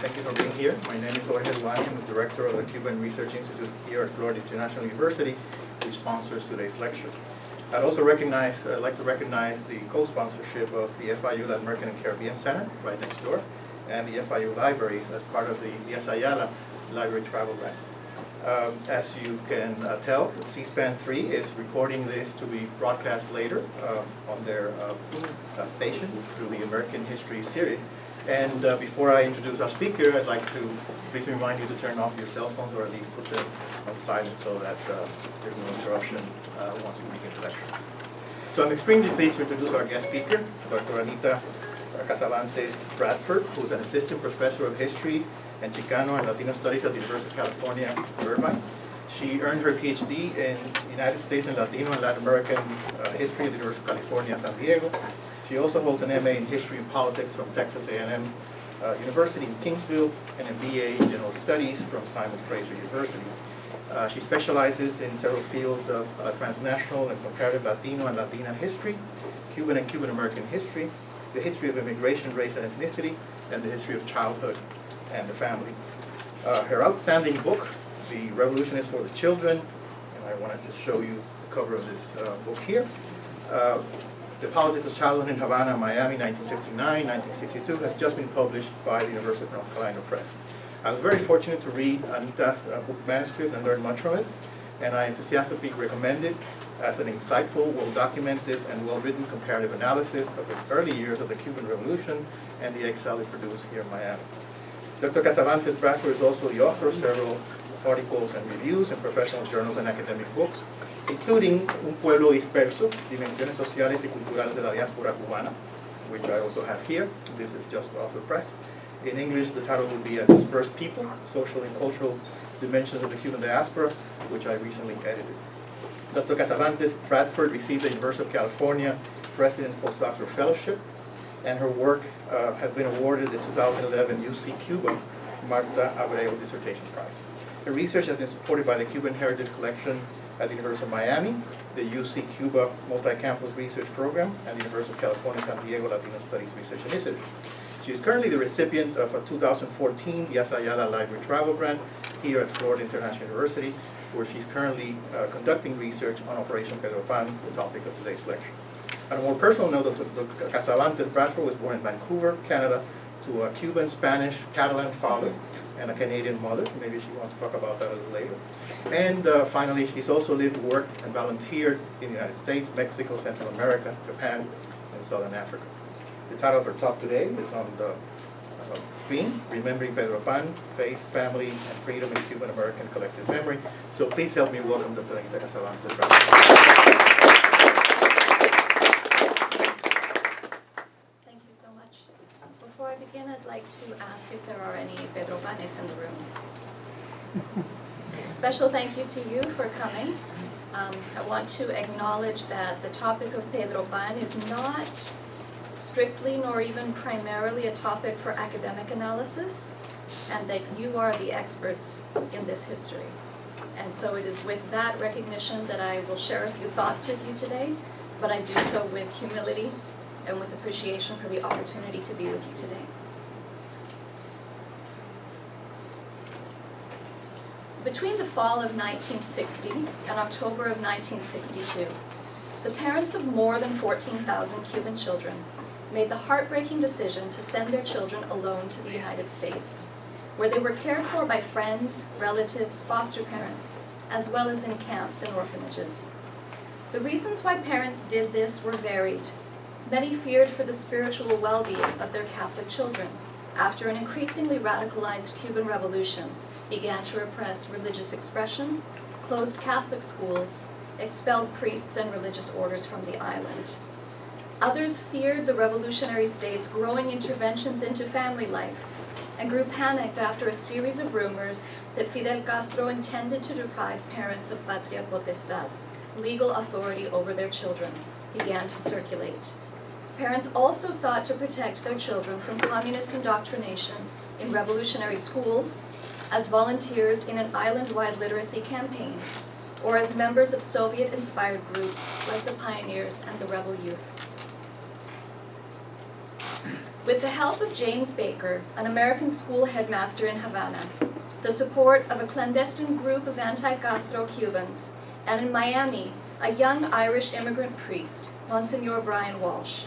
Thank you for being here. My name is Jorge Duani. I'm the director of the Cuban Research Institute here at Florida International University, which sponsors today's lecture. I'd also like to recognize the co-sponsorship of the FIU Latin American and Caribbean Center, right next door, and the FIU Libraries as part of the Díaz Ayala Library Travel Grants. As you can tell, C-SPAN 3 is recording this to be broadcast later on their station through the American History series. And before I introduce our speaker, I'd like to please remind you to turn off your cell phones, or at least put them on silent so that there's no interruption once we begin the lecture. So I'm extremely pleased to introduce our guest speaker, Dr. Anita Casavantes Bradford, who's an assistant professor of history and Chicano and Latino Studies at the University of California, Irvine. She earned her PhD in United States and Latino and Latin American history at the University of California, San Diego. She also holds an MA in History and Politics from Texas A&M University in Kingsville and a BA in General Studies from Simon Fraser University. She specializes in several fields of transnational and comparative Latino and Latina history, Cuban and Cuban-American history, the history of immigration, race, and ethnicity, and the history of childhood and the family. Her outstanding book, The Revolution is for the Children, and I want to just show you the cover of this book here. The Politics of Childhood in Havana, Miami, 1959-1962, has just been published by the University of North Carolina Press. I was very fortunate to read Anita's book manuscript and learn much from it, and I enthusiastically recommend it as an insightful, well-documented, and well-written comparative analysis of the early years of the Cuban Revolution and the exile it produced here in Miami. Dr. Casavantes Bradford is also the author of several articles and reviews in professional journals and academic books, including Un Pueblo Disperso, Dimensiones Sociales y Culturales de la Diáspora Cubana, which I also have here. This is just off the press. In English, the title would be A Dispersed People, Social and Cultural Dimensions of the Cuban Diaspora, which I recently edited. Dr. Casavantes Bradford received the University of California President's Postdoctoral Fellowship, and her work has been awarded the 2011 UC Cuba Marta Abreu Dissertation Prize. Her research has been supported by the Cuban Heritage Collection at the University of Miami, the UC Cuba Multi-Campus Research Program, and the University of California San Diego Latino Studies Research Initiative. She is currently the recipient of a 2014 Díaz Ayala Library Travel Grant here at Florida International University, where she's currently conducting research on Operation Pedro Pan, the topic of today's lecture. On a more personal note, Dr. Casavantes Bradford was born in Vancouver, Canada, to a Cuban, Spanish, Catalan father and a Canadian mother. Maybe she wants to talk about that a little later. And finally, she's also lived, worked, and volunteered in the United States, Mexico, Central America, Japan, and Southern Africa. The title of her talk today is on the screen, Remembering Pedro Pan, Faith, Family, and Freedom in Cuban-American Collective Memory. So please help me welcome Dr. Anita Casavantes Bradford. Before I begin, I'd like to ask if there are any Pedro Panes in the room. Special thank you to you for coming. I want to acknowledge that the topic of Pedro Pan is not strictly nor even primarily a topic for academic analysis, and that you are the experts in this history. And so it is with that recognition that I will share a few thoughts with you today, but I do so with humility and with appreciation for the opportunity to be with you today. Between the fall of 1960 and October of 1962, the parents of more than 14,000 Cuban children made the heartbreaking decision to send their children alone to the United States, where they were cared for by friends, relatives, foster parents, as well as in camps and orphanages. The reasons why parents did this were varied. Many feared for the spiritual well-being of their Catholic children after an increasingly radicalized Cuban revolution began to repress religious expression, closed Catholic schools, expelled priests and religious orders from the island. Others feared the revolutionary state's growing interventions into family life and grew panicked after a series of rumors that Fidel Castro intended to deprive parents of patria potestad, legal authority over their children, began to circulate. Parents also sought to protect their children from communist indoctrination in revolutionary schools, as volunteers in an island-wide literacy campaign, or as members of Soviet-inspired groups like the Pioneers and the Rebel Youth. With the help of James Baker, an American school headmaster in Havana, the support of a clandestine group of anti-Castro Cubans, and in Miami, a young Irish immigrant priest, Monsignor Brian Walsh,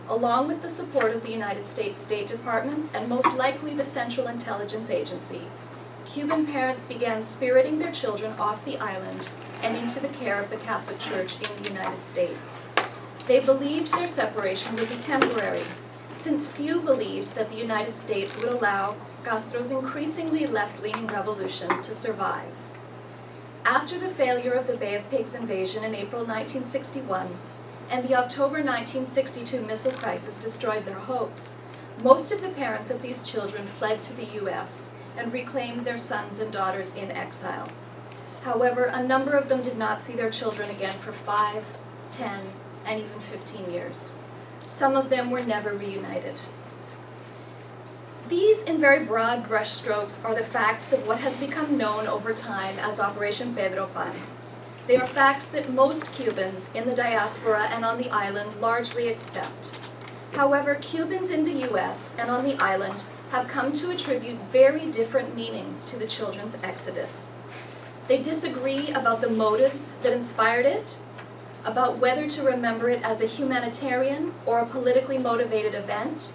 along with the support of the United States State Department and most likely the Central Intelligence Agency, Cuban parents began spiriting their children off the island and into the care of the Catholic Church in the United States. They believed their separation would be temporary, since few believed that the United States would allow Castro's increasingly left-leaning revolution to survive. After the failure of the Bay of Pigs invasion in April 1961, and the October 1962 missile crisis destroyed their hopes, most of the parents of these children fled to the U.S. and reclaimed their sons and daughters in exile. However, a number of them did not see their children again for 5, 10, and even 15 years. Some of them were never reunited. These, in very broad brushstrokes, are the facts of what has become known over time as Operation Pedro Pan. They are facts that most Cubans in the diaspora and on the island largely accept. However, Cubans in the U.S. and on the island have come to attribute very different meanings to the children's exodus. They disagree about the motives that inspired it, about whether to remember it as a humanitarian or a politically motivated event,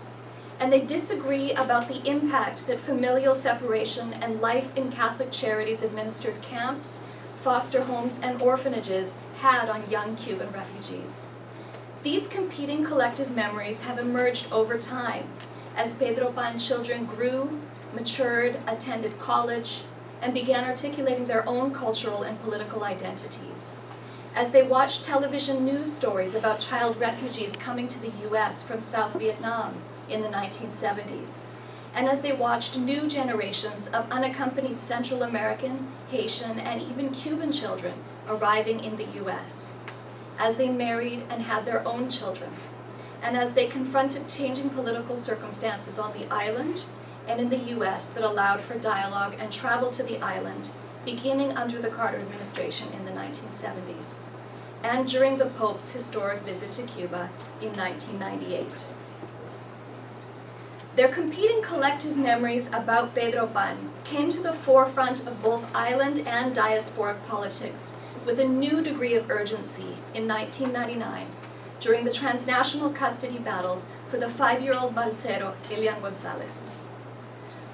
and they disagree about the impact that familial separation and life in Catholic Charities administered camps, foster homes, and orphanages had on young Cuban refugees. These competing collective memories have emerged over time as Pedro Pan children grew, matured, attended college, and began articulating their own cultural and political identities. As they watched television news stories about child refugees coming to the U.S. from South Vietnam in the 1970s, and as they watched new generations of unaccompanied Central American, Haitian, and even Cuban children arriving in the U.S., as they married and had their own children, and as they confronted changing political circumstances on the island and in the U.S. that allowed for dialogue and travel to the island, beginning under the Carter administration in the 1970s, and during the Pope's historic visit to Cuba in 1998. Their competing collective memories about Pedro Pan came to the forefront of both island and diasporic politics with a new degree of urgency in 1999 during the transnational custody battle for the 5-year-old balsero Elian Gonzalez.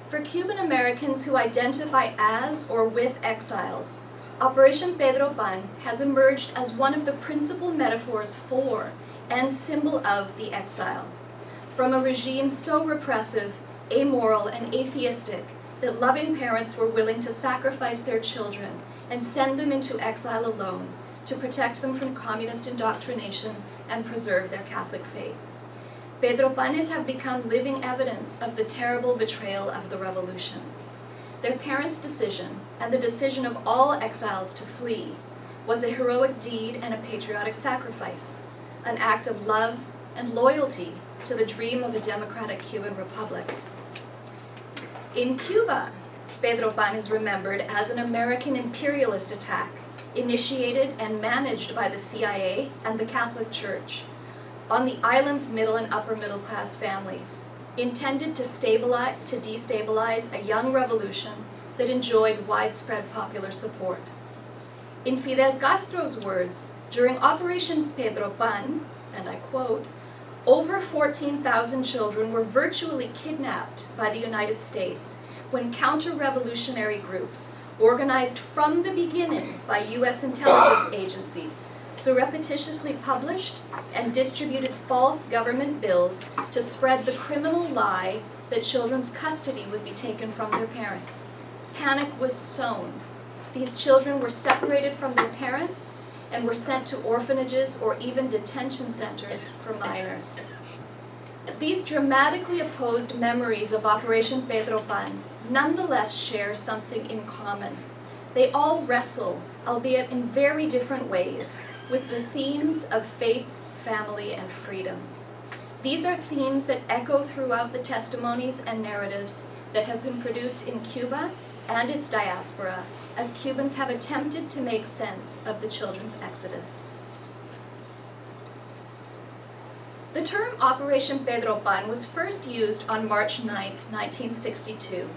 For Cuban-Americans who identify as or with exiles, Operation Pedro Pan has emerged as one of the principal metaphors for and symbol of the exile, from a regime so repressive, amoral, and atheistic that loving parents were willing to sacrifice their children and send them into exile alone to protect them from communist indoctrination and preserve their Catholic faith. Pedro Panes have become living evidence of the terrible betrayal of the revolution. Their parents' decision, and the decision of all exiles to flee, was a heroic deed and a patriotic sacrifice, an act of love and loyalty to the dream of a democratic Cuban republic. In Cuba, Pedro Pan is remembered as an American imperialist attack, initiated and managed by the CIA and the Catholic Church, on the island's middle and upper middle class families, intended to destabilize a young revolution that enjoyed widespread popular support. In Fidel Castro's words, during Operation Pedro Pan, and I quote, over 14,000 children were virtually kidnapped by the United States when counter-revolutionary groups, organized from the beginning by U.S. intelligence agencies, surreptitiously published and distributed false government bills to spread the criminal lie that children's custody would be taken from their parents. Panic was sown. These children were separated from their parents and were sent to orphanages or even detention centers for minors. These dramatically opposed memories of Operation Pedro Pan nonetheless share something in common. They all wrestle, albeit in very different ways, with the themes of faith, family, and freedom. These are themes that echo throughout the testimonies and narratives that have been produced in Cuba and its diaspora as Cubans have attempted to make sense of the children's exodus. The term Operation Pedro Pan was first used on March 9, 1962,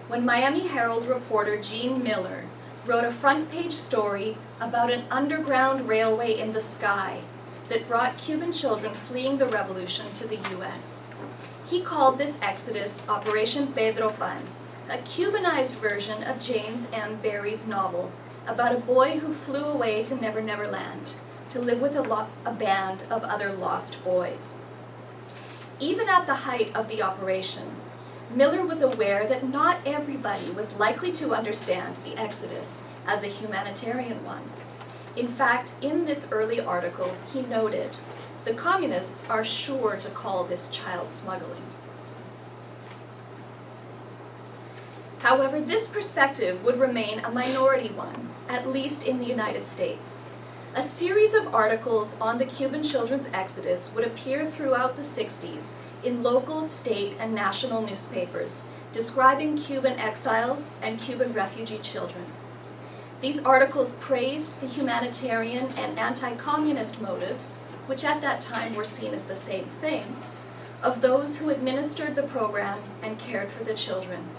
when Miami Herald reporter Gene Miller wrote a front-page story about an underground railway in the sky that brought Cuban children fleeing the revolution to the U.S. He called this exodus Operation Pedro Pan, a Cubanized version of James M. Barrie's novel about a boy who flew away to Never Never Land to live with a band of other lost boys. Even at the height of the operation, Miller was aware that not everybody was likely to understand the exodus as a humanitarian one. In fact, in this early article, he noted, "The communists are sure to call this child smuggling." However, this perspective would remain a minority one, at least in the United States. A series of articles on the Cuban children's exodus would appear throughout the 60s in local, state, and national newspapers, describing Cuban exiles and Cuban refugee children. These articles praised the humanitarian and anti-communist motives, which at that time were seen as the same thing, of those who administered the program and cared for the children.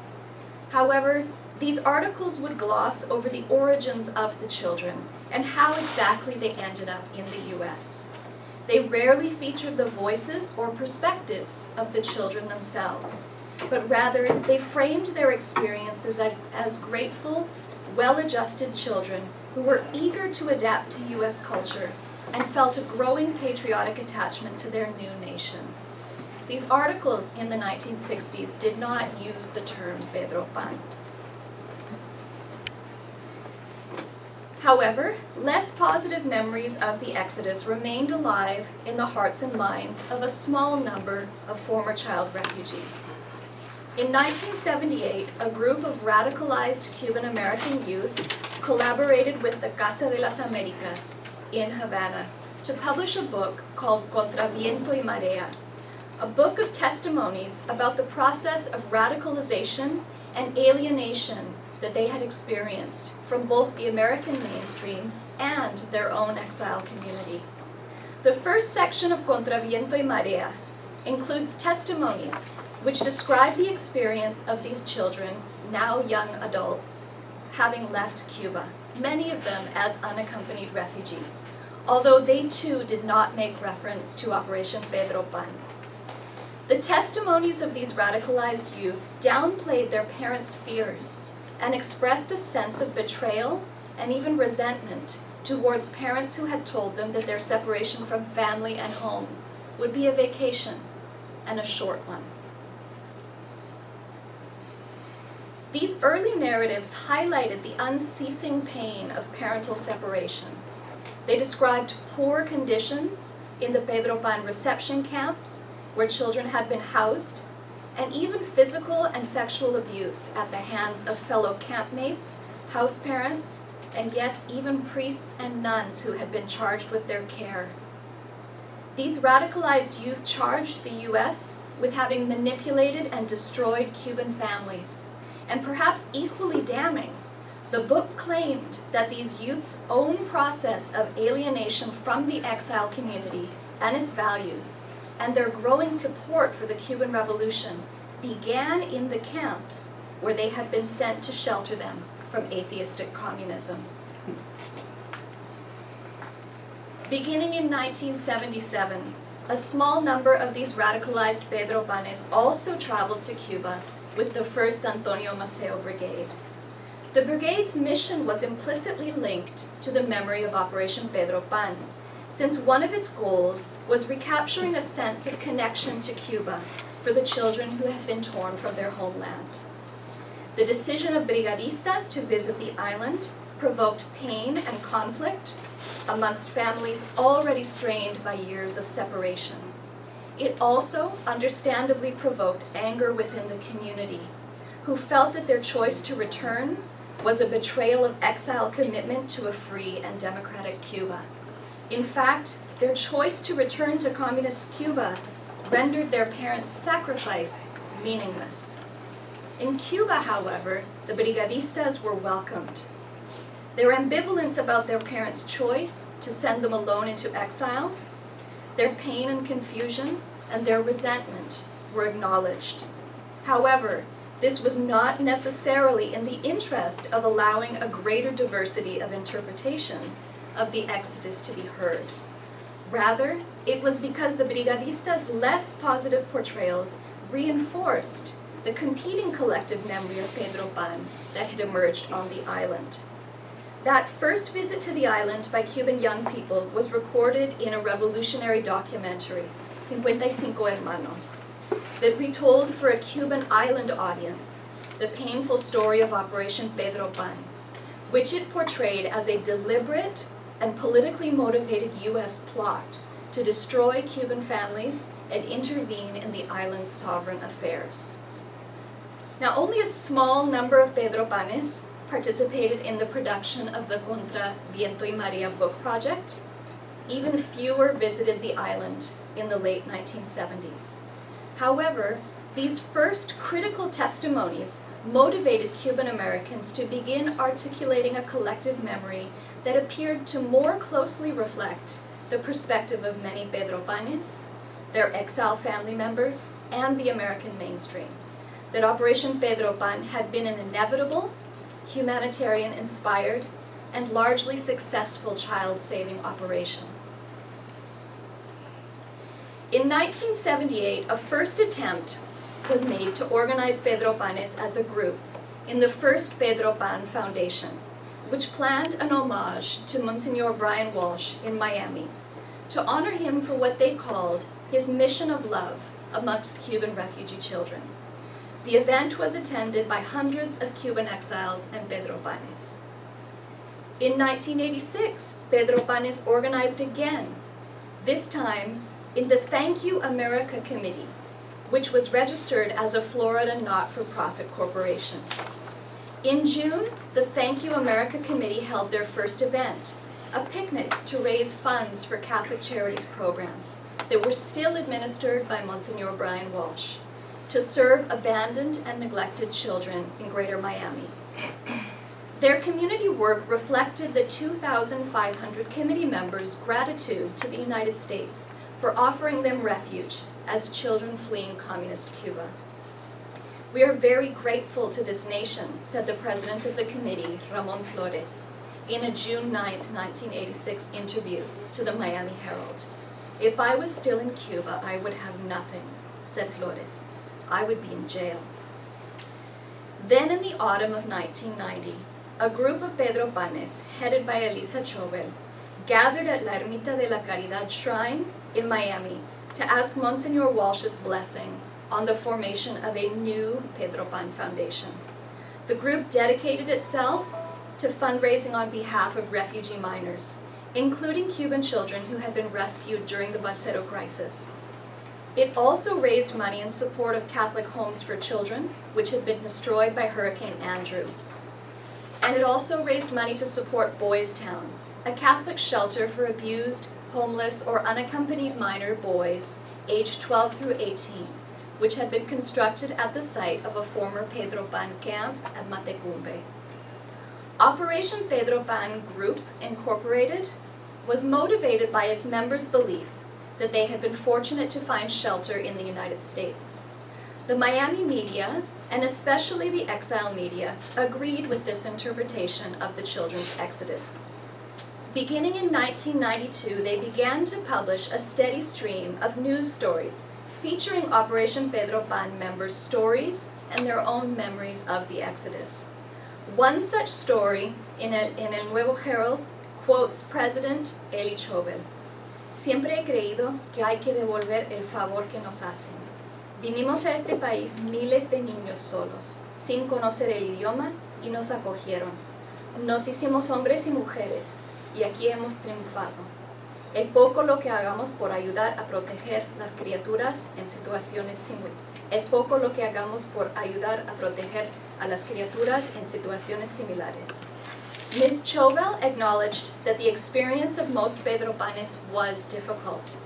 However, these articles would gloss over the origins of the children and how exactly they ended up in the U.S. They rarely featured the voices or perspectives of the children themselves, but rather they framed their experiences as grateful, well-adjusted children who were eager to adapt to U.S. culture and felt a growing patriotic attachment to their new nation. These articles in the 1960s did not use the term Pedro Pan. However, less positive memories of the Exodus remained alive in the hearts and minds of a small number of former child refugees. In 1978, a group of radicalized Cuban-American youth collaborated with the Casa de las Americas in Havana to publish a book called Contra Viento y Marea, a book of testimonies about the process of radicalization and alienation that they had experienced from both the American mainstream and their own exile community. The first section of Contra Viento y Marea includes testimonies which describe the experience of these children, now young adults, having left Cuba, many of them as unaccompanied refugees, although they too did not make reference to Operation Pedro Pan. The testimonies of these radicalized youth downplayed their parents' fears and expressed a sense of betrayal and even resentment towards parents who had told them that their separation from family and home would be a vacation, and a short one. These early narratives highlighted the unceasing pain of parental separation. They described poor conditions in the Pedro Pan reception camps, where children had been housed, and even physical and sexual abuse at the hands of fellow campmates, house parents, and yes, even priests and nuns who had been charged with their care. These radicalized youth charged the U.S. with having manipulated and destroyed Cuban families. And perhaps equally damning, the book claimed that these youth's own process of alienation from the exile community and its values, and their growing support for the Cuban Revolution, began in the camps where they had been sent to shelter them from atheistic communism. Beginning in 1977, a small number of these radicalized Pedro Panes also traveled to Cuba with the 1st Antonio Maceo Brigade. The brigade's mission was implicitly linked to the memory of Operation Pedro Pan, since one of its goals was recapturing a sense of connection to Cuba for the children who had been torn from their homeland. The decision of brigadistas to visit the island provoked pain and conflict amongst families already strained by years of separation. It also understandably provoked anger within the community, who felt that their choice to return was a betrayal of exile commitment to a free and democratic Cuba. In fact, their choice to return to communist Cuba rendered their parents' sacrifice meaningless. In Cuba, however, the brigadistas were welcomed. Their ambivalence about their parents' choice to send them alone into exile Their pain and confusion and their resentment were acknowledged. However, this was not necessarily in the interest of allowing a greater diversity of interpretations of the Exodus to be heard. Rather, it was because the brigadistas' less positive portrayals reinforced the competing collective memory of Pedro Pan that had emerged on the island. That first visit to the island by Cuban young people was recorded in a revolutionary documentary, 55 Hermanos, that retold for a Cuban island audience the painful story of Operation Pedro Pan, which it portrayed as a deliberate and politically motivated U.S. plot to destroy Cuban families and intervene in the island's sovereign affairs. Now, only a small number of Pedro Panes participated in the production of the Contra Viento y Maria book project. Even fewer visited the island in the late 1970s. However, these first critical testimonies motivated Cuban-Americans to begin articulating a collective memory that appeared to more closely reflect the perspective of many Pedro Panes, their exile family members, and the American mainstream. That Operation Pedro Pan had been an inevitable, humanitarian-inspired, and largely successful child-saving operation. In 1978, a first attempt was made to organize Pedro Panes as a group in the first Pedro Pan Foundation, which planned an homage to Monsignor Brian Walsh in Miami to honor him for what they called his mission of love amongst Cuban refugee children. The event was attended by hundreds of Cuban exiles and Pedro Panes. In 1986, Pedro Panes organized again, this time in the Thank You America Committee, which was registered as a Florida not-for-profit corporation. In June, the Thank You America Committee held their first event, a picnic to raise funds for Catholic Charities programs that were still administered by Monsignor Brian Walsh, to serve abandoned and neglected children in Greater Miami. Their community work reflected the 2,500 committee members' gratitude to the United States for offering them refuge as children fleeing communist Cuba. "We are very grateful to this nation," said the president of the committee, Ramon Flores, in a June 9, 1986 interview to the Miami Herald. "If I was still in Cuba, I would have nothing," said Flores. "I would be in jail." Then in the autumn of 1990, a group of Pedro Panes, headed by Elisa Chobel, gathered at La Ermita de la Caridad Shrine in Miami to ask Monsignor Walsh's blessing on the formation of a new Pedro Pan Foundation. The group dedicated itself to fundraising on behalf of refugee minors, including Cuban children who had been rescued during the Balsero crisis. It also raised money in support of Catholic homes for children, which had been destroyed by Hurricane Andrew. And it also raised money to support Boys Town, a Catholic shelter for abused, homeless, or unaccompanied minor boys aged 12 through 18, which had been constructed at the site of a former Pedro Pan camp at Matecumbe. Operation Pedro Pan Group Incorporated was motivated by its members' belief that they had been fortunate to find shelter in the United States. The Miami media, and especially the exile media, agreed with this interpretation of the children's exodus. Beginning in 1992, they began to publish a steady stream of news stories featuring Operation Pedro Pan members' stories and their own memories of the exodus. One such story in El Nuevo Herald quotes President Eli Chobel. "Siempre he creído que hay que devolver el favor que nos hacen. Vinimos a este país miles de niños solos, sin conocer el idioma, y nos acogieron. Nos hicimos hombres y mujeres, y aquí hemos triunfado. Es poco lo que hagamos por ayudar a proteger las criaturas en situaciones similares." Ms. Chobel acknowledged that the experience of most Pedro Panes was difficult,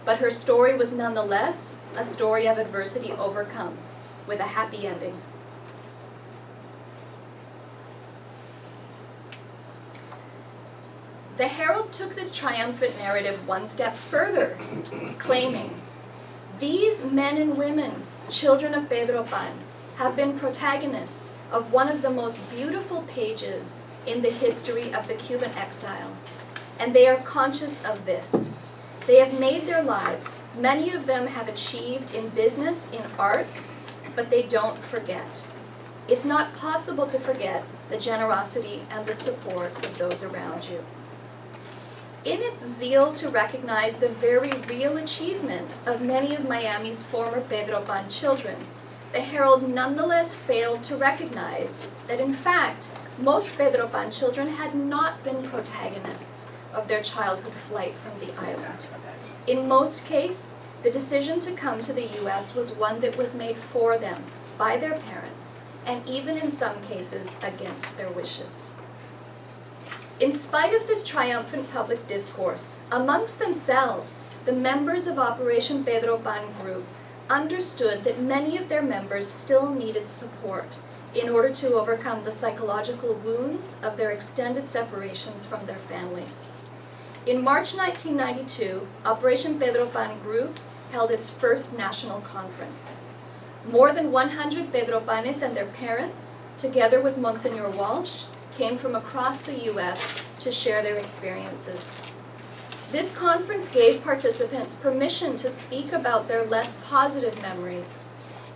but her story was nonetheless a story of adversity overcome, with a happy ending. The Herald took this triumphant narrative one step further, claiming, "These men and women, children of Pedro Pan, have been protagonists of one of the most beautiful pages in the history of the Cuban exile, and they are conscious of this. They have made their lives. Many of them have achieved in business, in arts, but they don't forget. It's not possible to forget the generosity and the support of those around you." In its zeal to recognize the very real achievements of many of Miami's former Pedro Pan children, the Herald nonetheless failed to recognize that, in fact, most Pedro Pan children had not been protagonists of their childhood flight from the island. In most cases, the decision to come to the U.S. was one that was made for them by their parents, and even in some cases against their wishes. In spite of this triumphant public discourse, amongst themselves, the members of Operation Pedro Pan group understood that many of their members still needed support in order to overcome the psychological wounds of their extended separations from their families. In March 1992, Operation Pedro Pan group held its first national conference. More than 100 Pedro Panes and their parents, together with Monsignor Walsh, came from across the U.S. to share their experiences. This conference gave participants permission to speak about their less positive memories,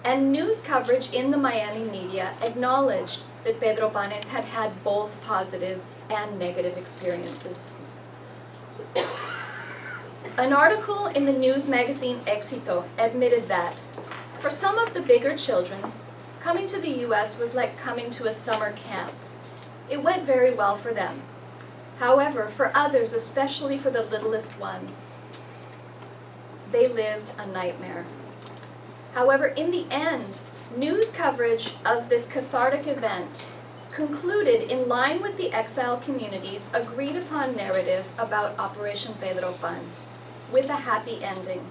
and news coverage in the Miami media acknowledged that Pedro Panes had had both positive and negative experiences. An article in the news magazine Éxito admitted that, for some of the bigger children, coming to the U.S. was like coming to a summer camp. It went very well for them. However, for others, especially for the littlest ones, they lived a nightmare. However, in the end, news coverage of this cathartic event concluded in line with the exile community's agreed upon narrative about Operation Pedro Pan, with a happy ending.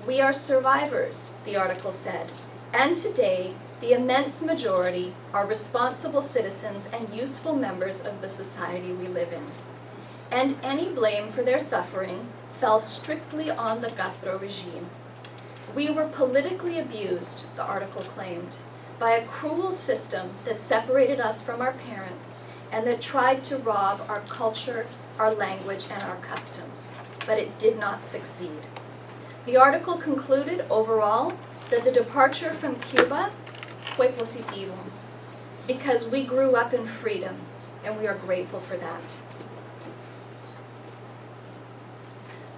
"We are survivors," the article said, "and today the immense majority are responsible citizens and useful members of the society we live in. And any blame for their suffering fell strictly on the Castro regime. We were politically abused," the article claimed, "by a cruel system that separated us from our parents and that tried to rob our culture, our language, and our customs, but it did not succeed." The article concluded overall that the departure from Cuba fue positivo, because we grew up in freedom, and we are grateful for that.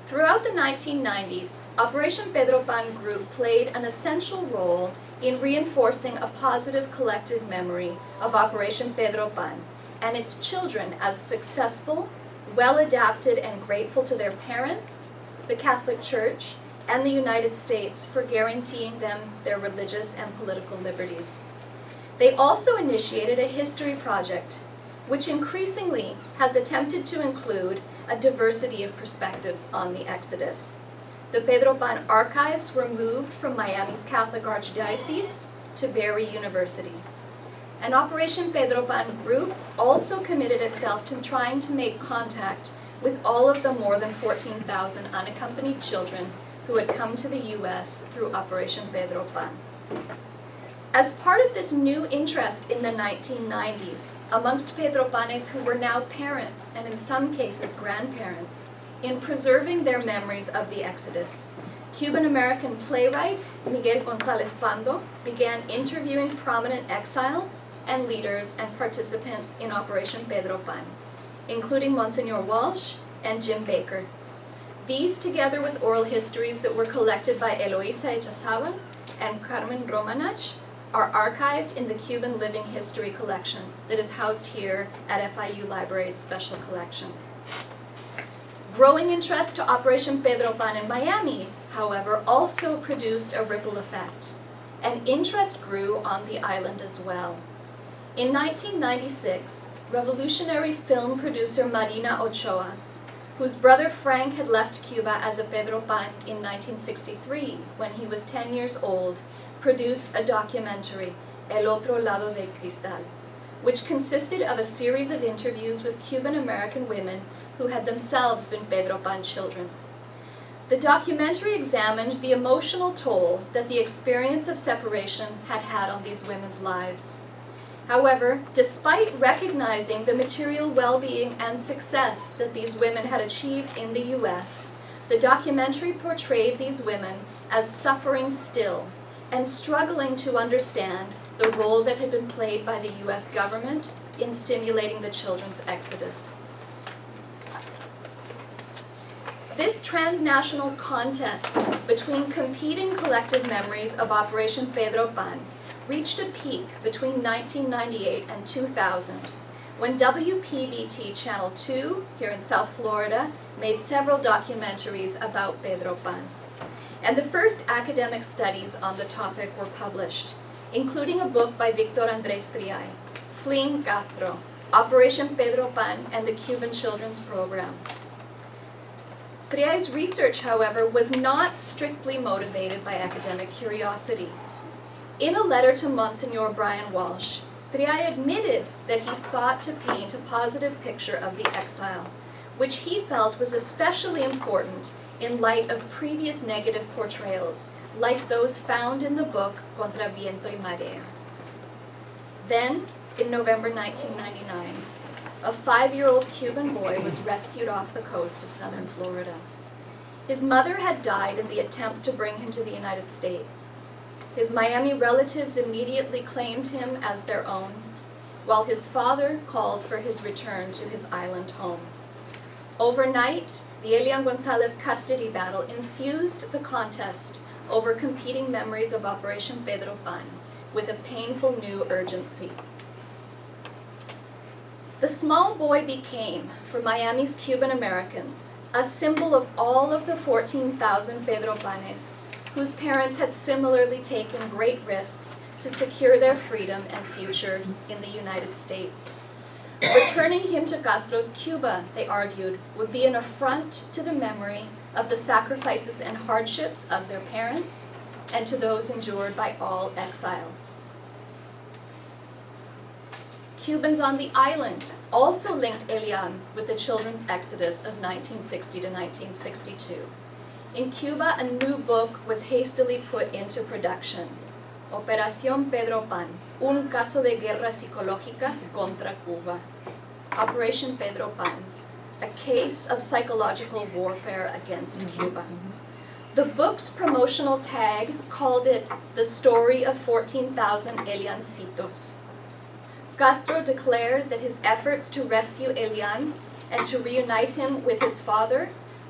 Throughout the 1990s, Operation Pedro Pan group played an essential role in reinforcing a positive collective memory of Operation Pedro Pan and its children as successful, well-adapted, and grateful to their parents, the Catholic Church, and the United States for guaranteeing them their religious and political liberties. They also initiated a history project, which increasingly has attempted to include a diversity of perspectives on the Exodus. The Pedro Pan archives were moved from Miami's Catholic Archdiocese to Berry University. And Operation Pedro Pan group also committed itself to trying to make contact with all of the more than 14,000 unaccompanied children who had come to the U.S. through Operation Pedro Pan. As part of this new interest in the 1990s, amongst Pedro Panes who were now parents and in some cases grandparents, in preserving their memories of the Exodus, Cuban-American playwright Miguel González Pando began interviewing prominent exiles and leaders and participants in Operation Pedro Pan, including Monsignor Walsh and Jim Baker. These, together with oral histories that were collected by Eloisa Echazabal and Carmen Romanach, are archived in the Cuban Living History Collection that is housed here at FIU Library's Special Collection. Growing interest to Operation Pedro Pan in Miami, however, also produced a ripple effect, and interest grew on the island as well. In 1996, revolutionary film producer Marina Ochoa, whose brother Frank had left Cuba as a Pedro Pan in 1963 when he was 10 years old, produced a documentary, El Otro Lado del Cristal, which consisted of a series of interviews with Cuban-American women who had themselves been Pedro Pan children. The documentary examined the emotional toll that the experience of separation had had on these women's lives. However, despite recognizing the material well-being and success that these women had achieved in the U.S., the documentary portrayed these women as suffering still and struggling to understand the role that had been played by the U.S. government in stimulating the children's exodus. This transnational contest between competing collective memories of Operation Pedro Pan reached a peak between 1998 and 2000, when WPBT Channel 2 here in South Florida made several documentaries about Pedro Pan. And the first academic studies on the topic were published, including a book by Victor Andrés Triay, Fleeing Castro, Operation Pedro Pan and the Cuban Children's Program. Triay's research, however, was not strictly motivated by academic curiosity. In a letter to Monsignor Brian Walsh, Triay admitted that he sought to paint a positive picture of the exile, which he felt was especially important in light of previous negative portrayals, like those found in the book Contra Viento y Marea. Then, in November 1999, a 5-year-old Cuban boy was rescued off the coast of southern Florida. His mother had died in the attempt to bring him to the United States. His Miami relatives immediately claimed him as their own, while his father called for his return to his island home. Overnight, the Elian Gonzalez custody battle infused the contest over competing memories of Operation Pedro Pan with a painful new urgency. The small boy became, for Miami's Cuban Americans, a symbol of all of the 14,000 Pedro Panes whose parents had similarly taken great risks to secure their freedom and future in the United States. Returning him to Castro's Cuba, they argued, would be an affront to the memory of the sacrifices and hardships of their parents and to those endured by all exiles. Cubans on the island also linked Elian with the children's exodus of 1960 to 1962. In Cuba, a new book was hastily put into production, Operación Pedro Pan, un caso de guerra psicológica contra Cuba. Operation Pedro Pan, a case of psychological warfare against Cuba. The book's promotional tag called it the story of 14,000 Eliancitos. Castro declared that his efforts to rescue Elian and to reunite him with his father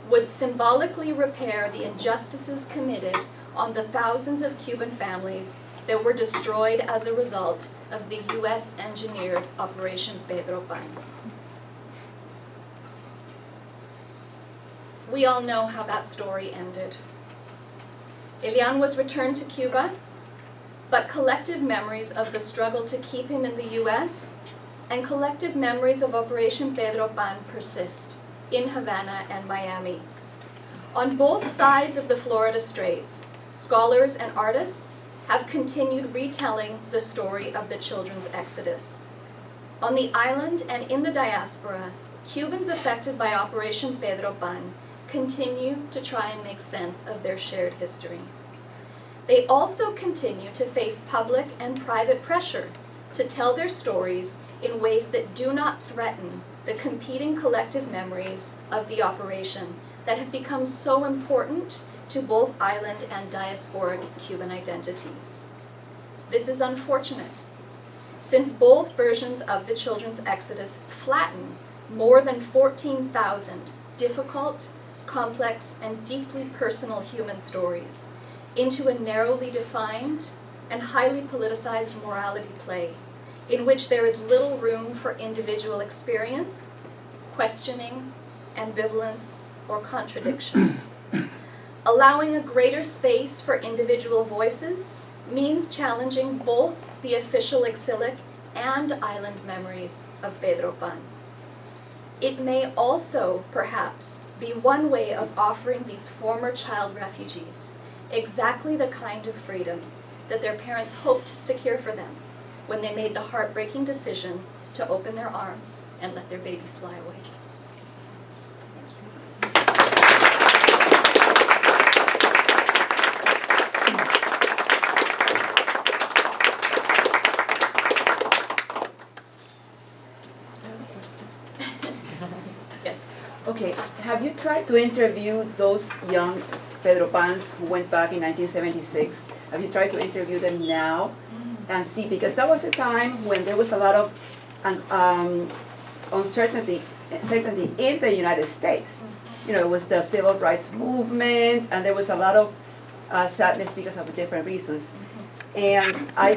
would symbolically repair the injustices committed on the thousands of Cuban families that were destroyed as a result of the U.S.-engineered Operation Pedro Pan. We all know how that story ended. Elian was returned to Cuba, but collective memories of the struggle to keep him in the U.S. and collective memories of Operation Pedro Pan persist in Havana and Miami. On both sides of the Florida Straits, scholars and artists have continued retelling the story of the children's exodus. On the island and in the diaspora, Cubans affected by Operation Pedro Pan continue to try and make sense of their shared history. They also continue to face public and private pressure to tell their stories in ways that do not threaten the competing collective memories of the operation that have become so important to both island and diasporic Cuban identities. This is unfortunate, since both versions of the children's exodus flatten more than 14,000 difficult, complex, and deeply personal human stories into a narrowly defined and highly politicized morality play in which there is little room for individual experience, questioning, ambivalence, or contradiction. Allowing a greater space for individual voices means challenging both the official exilic and island memories of Pedro Pan. It may also, perhaps, be one way of offering these former child refugees exactly the kind of freedom that their parents hoped to secure for them, when they made the heartbreaking decision to open their arms and let their babies fly away. Yes. Okay, have you tried to interview those young Pedro Pans who went back in 1976? Have you tried to interview them now and see, because that was a time when there was a lot of uncertainty in the United States. You know, it was the civil rights movement, and there was a lot of sadness because of different reasons. And I